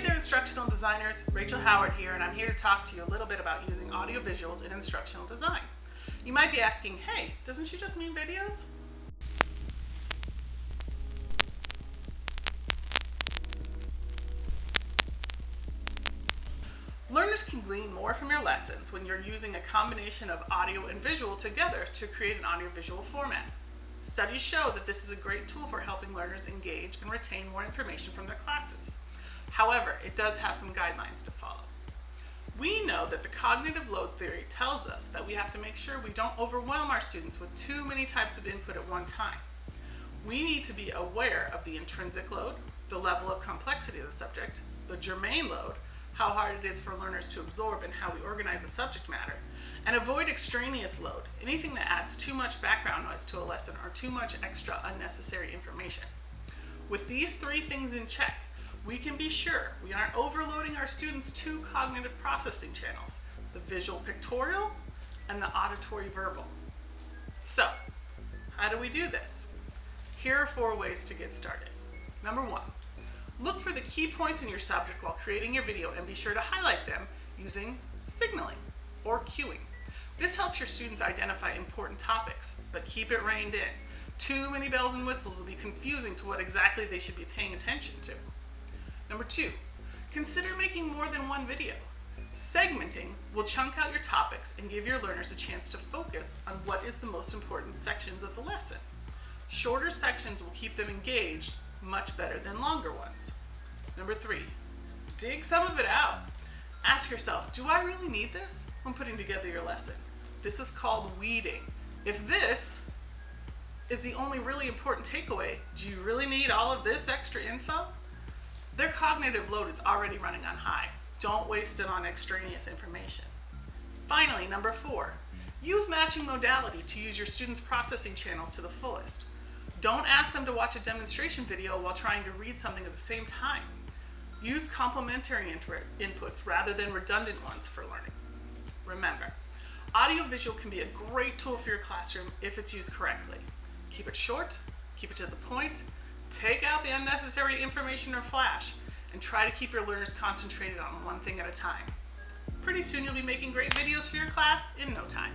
there, instructional designers. Rachel Howard here, and I'm here to talk to you a little bit about using audio visuals in instructional design. You might be asking, hey, doesn't she just mean videos? Learners can glean more from your lessons when you're using a combination of audio and visual together to create an audiovisual format. Studies show that this is a great tool for helping learners engage and retain more information from their classes. However, it does have some guidelines to follow. We know that the cognitive load theory tells us that we have to make sure we don't overwhelm our students with too many types of input at one time. We need to be aware of the intrinsic load, the level of complexity of the subject, the germane load, how hard it is for learners to absorb and how we organize the subject matter, and avoid extraneous load, anything that adds too much background noise to a lesson or too much extra unnecessary information. With these three things in check, we can be sure we aren't overloading our students' two cognitive processing channels, the visual pictorial and the auditory verbal. So, how do we do this? Here are 4 ways to get started. Number 1, look for the key points in your subject while creating your video and be sure to highlight them using signaling or cueing. This helps your students identify important topics, but keep it reined in. Too many bells and whistles will be confusing to what exactly they should be paying attention to. Number 2, consider making more than one video. Segmenting will chunk out your topics and give your learners a chance to focus on what is the most important sections of the lesson. Shorter sections will keep them engaged much better than longer ones. Number 3, dig some of it out. Ask yourself, do I really need this when putting together your lesson? This is called weeding. If this is the only really important takeaway, do you really need all of this extra info? Their cognitive load is already running on high. Don't waste it on extraneous information. Finally, number 4, use matching modality to use your students' processing channels to the fullest. Don't ask them to watch a demonstration video while trying to read something at the same time. Use complementary inputs rather than redundant ones for learning. Remember, audiovisual can be a great tool for your classroom if it's used correctly. Keep it short, keep it to the point, take out the unnecessary information or flash, and try to keep your learners concentrated on one thing at a time. Pretty soon you'll be making great videos for your class in no time.